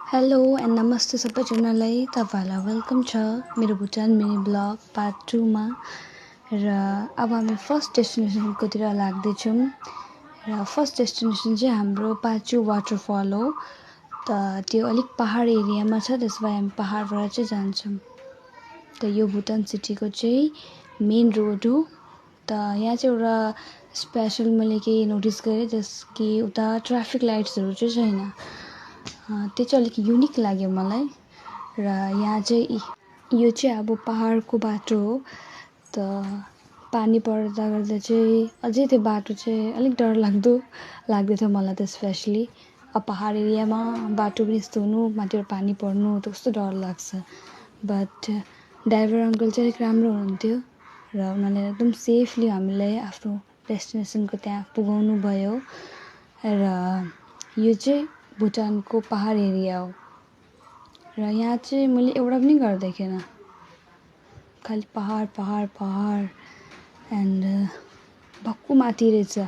Hello and नमस्ते सबैजनालाई। तपाईँहरूलाई वेलकम छ मेरो भुटान मिनी ब्लग पार्ट 2 मा। र अब हामी फर्स्ट डेस्टिनेसनकोतिर लाग्दैछौँ। र फर्स्ट डेस्टिनेसन चाहिँ हाम्रो पाचु वाटरफल हो। त त्यो अलिक पहाड एरियामा छ, त्यसो भए हामी पहाडबाट चाहिँ जान्छौँ। त यो भुटान सिटीको चाहिँ मेन रोड हो। त यहाँ चाहिँ एउटा स्पेसल मैले केही नोटिस गरेँ, जस कि उता ट्राफिक लाइट्सहरू चाहिँ छैन। त्यो चाहिँ अलिक युनिक लाग्यो मलाई। र यहाँ चाहिँ यो चाहिँ अब पहाडको बाटो हो। त पानी पर्दा गर्दा चाहिँ अझै त्यो बाटो चाहिँ अलिक डरलाग्दो लाग्दै थियो मलाई त। स्पेसली अब पहाड एरियामा बाटो पनि यस्तो हुनु, माथिबाट पानी पर्नु, त कस्तो डर लाग्छ। बट ड्राइभर अङ्कल चाहिँ अलिक राम्रो हुनुहुन्थ्यो र उनीहरूले एकदम सेफली हामीलाई आफ्नो डेस्टिनेसनको त्यहाँ पुगाउनु भयो। र यो चाहिँ भुटानको पहाड एरिया हो। र यहाँ चाहिँ मैले एउटा पनि घर देखेन, खालि पहाड पहाड पहाड एन्ड भक्कु माथि रहेछ।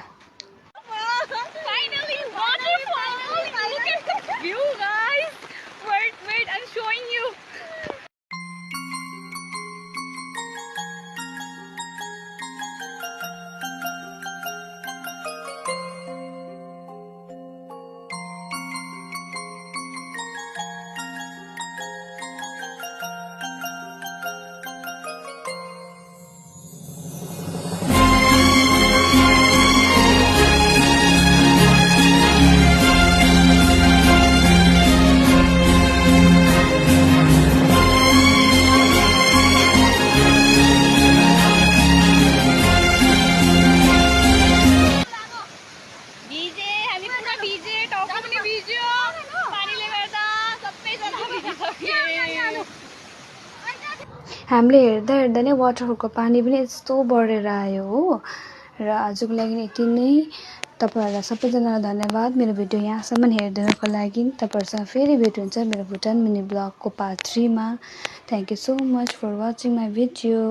हामीले हेर्दा हेर्दा नै वाटरफलको पानी पनि यस्तो बढेर आयो हो। र आजको लागि यति नै। तपाईँहरूलाई सबैजनालाई धन्यवाद मेरो भिडियो यहाँसम्म हेरिदिनको लागि। तपाईँहरूसँग फेरि भेट हुन्छ मेरो भुटान मिनी ब्लगको पार्ट 3 मा। Thank you so much for watching my video.